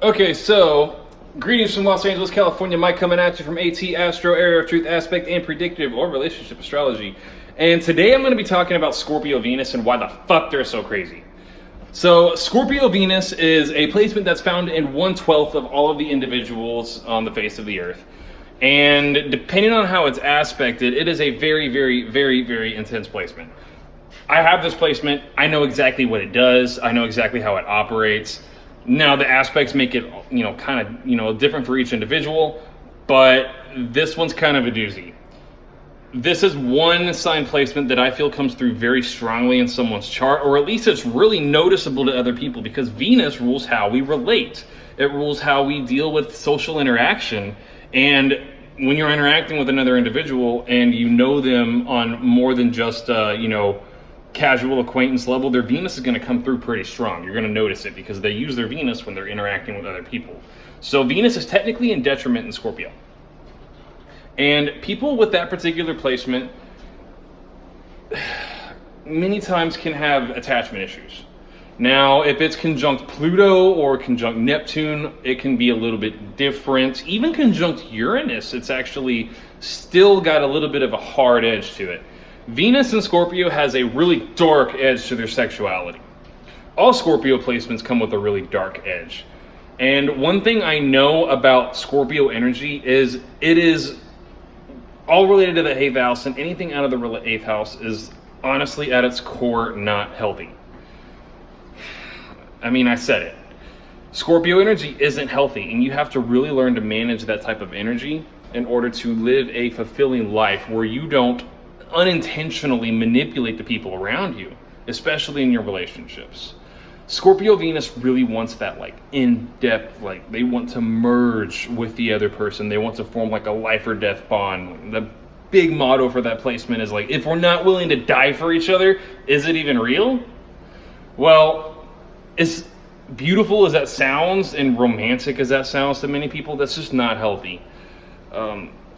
Okay, so greetings from Los Angeles, California. Mike coming at you from AT Astro, Area of Truth, Aspect, and Predictive or Relationship Astrology. And today I'm going to be talking about Scorpio Venus and why the fuck they're so crazy. So Scorpio Venus is a placement that's found in 1/12 of all of the individuals on the face of the earth. And depending on how it's aspected, it is a very, very, very, very intense placement. I have this placement. I know exactly what it does. I know exactly how it operates. Now the aspects make it, kind of, different for each individual, but this one's kind of a doozy. This is one sign placement that I feel comes through very strongly in someone's chart, or at least it's really noticeable to other people because Venus rules how we relate. It rules how we deal with social interaction. And when you're interacting with another individual and you know them on more than just, casual acquaintance level, their Venus is going to come through pretty strong. You're going to notice it because they use their Venus when they're interacting with other people. So Venus is technically in detriment in Scorpio. And people with that particular placement many times can have attachment issues. Now, if it's conjunct Pluto or conjunct Neptune, it can be a little bit different. Even conjunct Uranus, it's actually still got a little bit of a hard edge to it. Venus in Scorpio has a really dark edge to their sexuality. All Scorpio placements come with a really dark edge. And one thing I know about Scorpio energy is it is all related to the 8th house, and anything out of the 8th house is honestly at its core not healthy. I mean, I said it. Scorpio energy isn't healthy, and you have to really learn to manage that type of energy in order to live a fulfilling life where you don't unintentionally manipulate the people around you, especially in your relationships. Scorpio Venus really wants that in-depth, they want to merge with the other person. They want to form a life or death bond. The big motto for that placement is if we're not willing to die for each other, is it even real? Well, as beautiful as that sounds and romantic as that sounds to many people, that's just not healthy.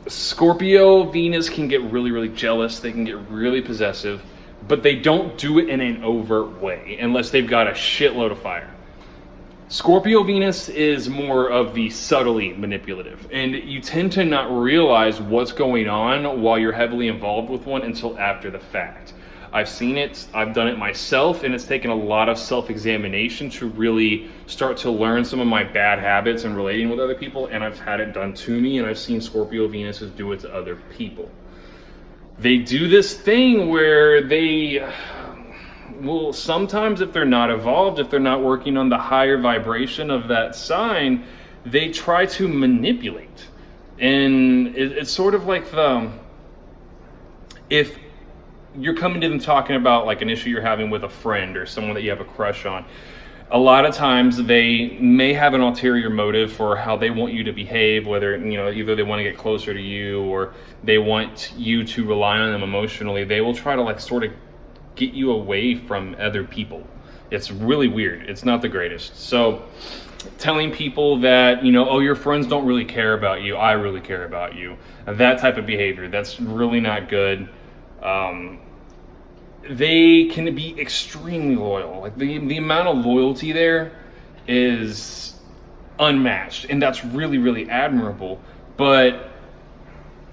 Scorpio Venus can get really, really jealous. They can get really possessive, but they don't do it in an overt way unless they've got a shitload of fire. Scorpio Venus is more of the subtly manipulative, and you tend to not realize what's going on while you're heavily involved with one until after the fact. I've seen it, I've done it myself, and it's taken a lot of self-examination to really start to learn some of my bad habits in relating with other people, and I've had it done to me, and I've seen Scorpio Venuses do it to other people. They do this thing where they will sometimes, if they're not evolved, if they're not working on the higher vibration of that sign, they try to manipulate. And it's sort of like if you're coming to them talking about an issue you're having with a friend or someone that you have a crush on, a lot of times they may have an ulterior motive for how they want you to behave, whether either they want to get closer to you or they want you to rely on them emotionally. They will try to sort of get you away from other people. It's really weird. It's not the greatest. So telling people that your friends don't really care about you, I really care about you, that type of behavior, that's really not good. They can be extremely loyal. The amount of loyalty there is unmatched, and that's really, really admirable. But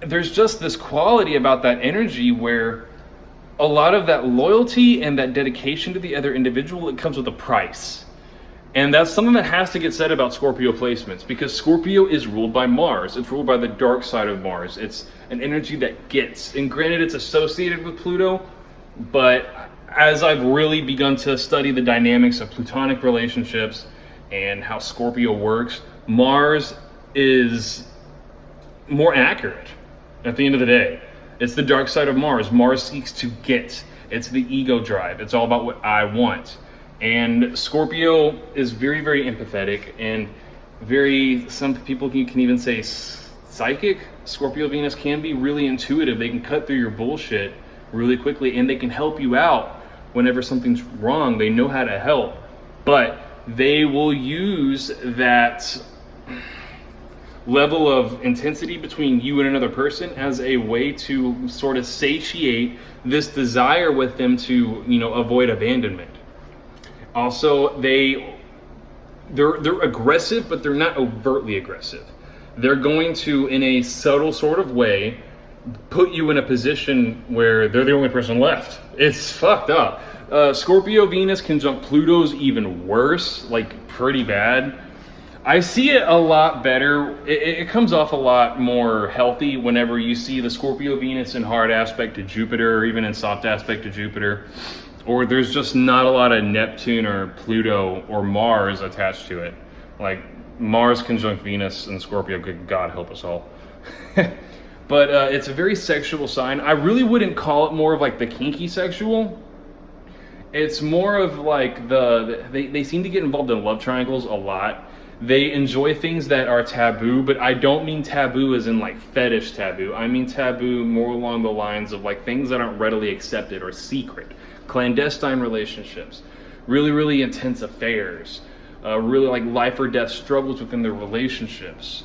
there's just this quality about that energy where a lot of that loyalty and that dedication to the other individual, it comes with a price. And that's something that has to get said about Scorpio placements, because Scorpio is ruled by Mars. It's ruled by the dark side of Mars. It's an energy that gets, and granted it's associated with Pluto, but as I've really begun to study the dynamics of Plutonic relationships and how Scorpio works, Mars is more accurate at the end of the day. It's the dark side of Mars. Mars seeks to get. It's the ego drive. It's all about what I want. And Scorpio is very, very empathetic and some people can even say psychic. Scorpio Venus can be really intuitive. They can cut through your bullshit really quickly, and they can help you out whenever something's wrong. They know how to help, but they will use that level of intensity between you and another person as a way to sort of satiate this desire with them to, avoid abandonment. Also, they they're aggressive, but they're not overtly aggressive. They're going to, in a subtle sort of way, put you in a position where they're the only person left. It's fucked up. Scorpio Venus conjunct Pluto's even worse, like pretty bad. I see it a lot better. It comes off a lot more healthy whenever you see the Scorpio Venus in hard aspect to Jupiter, or even in soft aspect to Jupiter, or there's just not a lot of Neptune or Pluto or Mars attached to it. Like Mars conjunct Venus in Scorpio, good God help us all. But it's a very sexual sign. I really wouldn't call it more of like the kinky sexual. It's more of like they seem to get involved in love triangles a lot. They enjoy things that are taboo, but I don't mean taboo as in like fetish taboo. I mean taboo more along the lines of like things that aren't readily accepted or secret. Clandestine relationships, really, really intense affairs, really like life or death struggles within their relationships.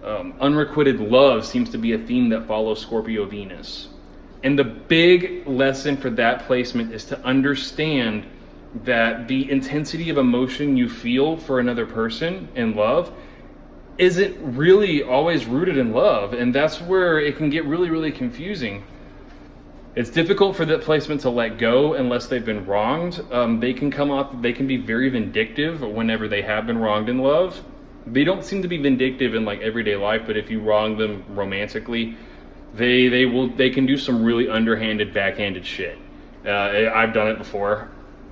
Unrequited love seems to be a theme that follows Scorpio Venus. And the big lesson for that placement is to understand that the intensity of emotion you feel for another person in love isn't really always rooted in love. And that's where it can get really, really confusing. It's difficult for that placement to let go unless they've been wronged. They can be very vindictive whenever they have been wronged in love. They don't seem to be vindictive in like everyday life, but if you wrong them romantically, they can do some really underhanded, backhanded shit. I've done it before.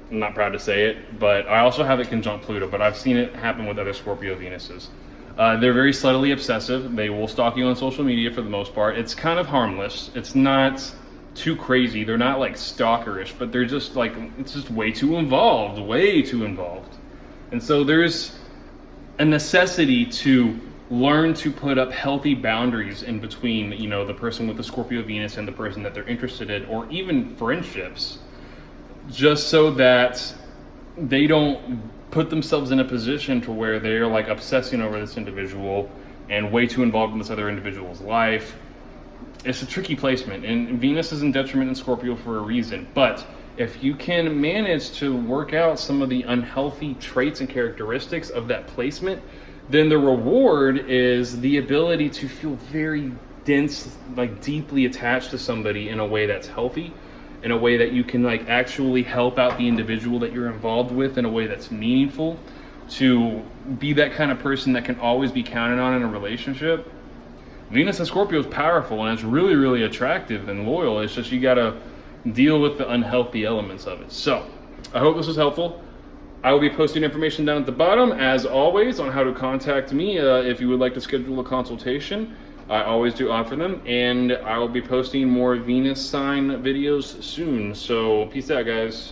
I'm not proud to say it, but I also have it conjunct Pluto, but I've seen it happen with other Scorpio Venuses. They're very subtly obsessive. They will stalk you on social media for the most part. It's kind of harmless. It's not too crazy. They're not like stalkerish, but they're just like, it's just way too involved. And so there's a necessity to learn to put up healthy boundaries in between, you know, the person with the Scorpio Venus and the person that they're interested in, or even friendships, just so that they don't put themselves in a position to where they're like obsessing over this individual and way too involved in this other individual's life. It's a tricky placement, and Venus is in detriment in Scorpio for a reason. But if you can manage to work out some of the unhealthy traits and characteristics of that placement, then the reward is the ability to feel very dense, like deeply attached to somebody in a way that's healthy, in a way that you can like actually help out the individual that you're involved with in a way that's meaningful, to be that kind of person that can always be counted on in a relationship. Venus and Scorpio is powerful, and it's really, really attractive and loyal. It's just you gotta deal with the unhealthy elements of it. So I hope this was helpful. I will be posting information down at the bottom, as always, on how to contact me if you would like to schedule a consultation. I always do offer them, and I will be posting more Venus sign videos soon. So peace out, guys.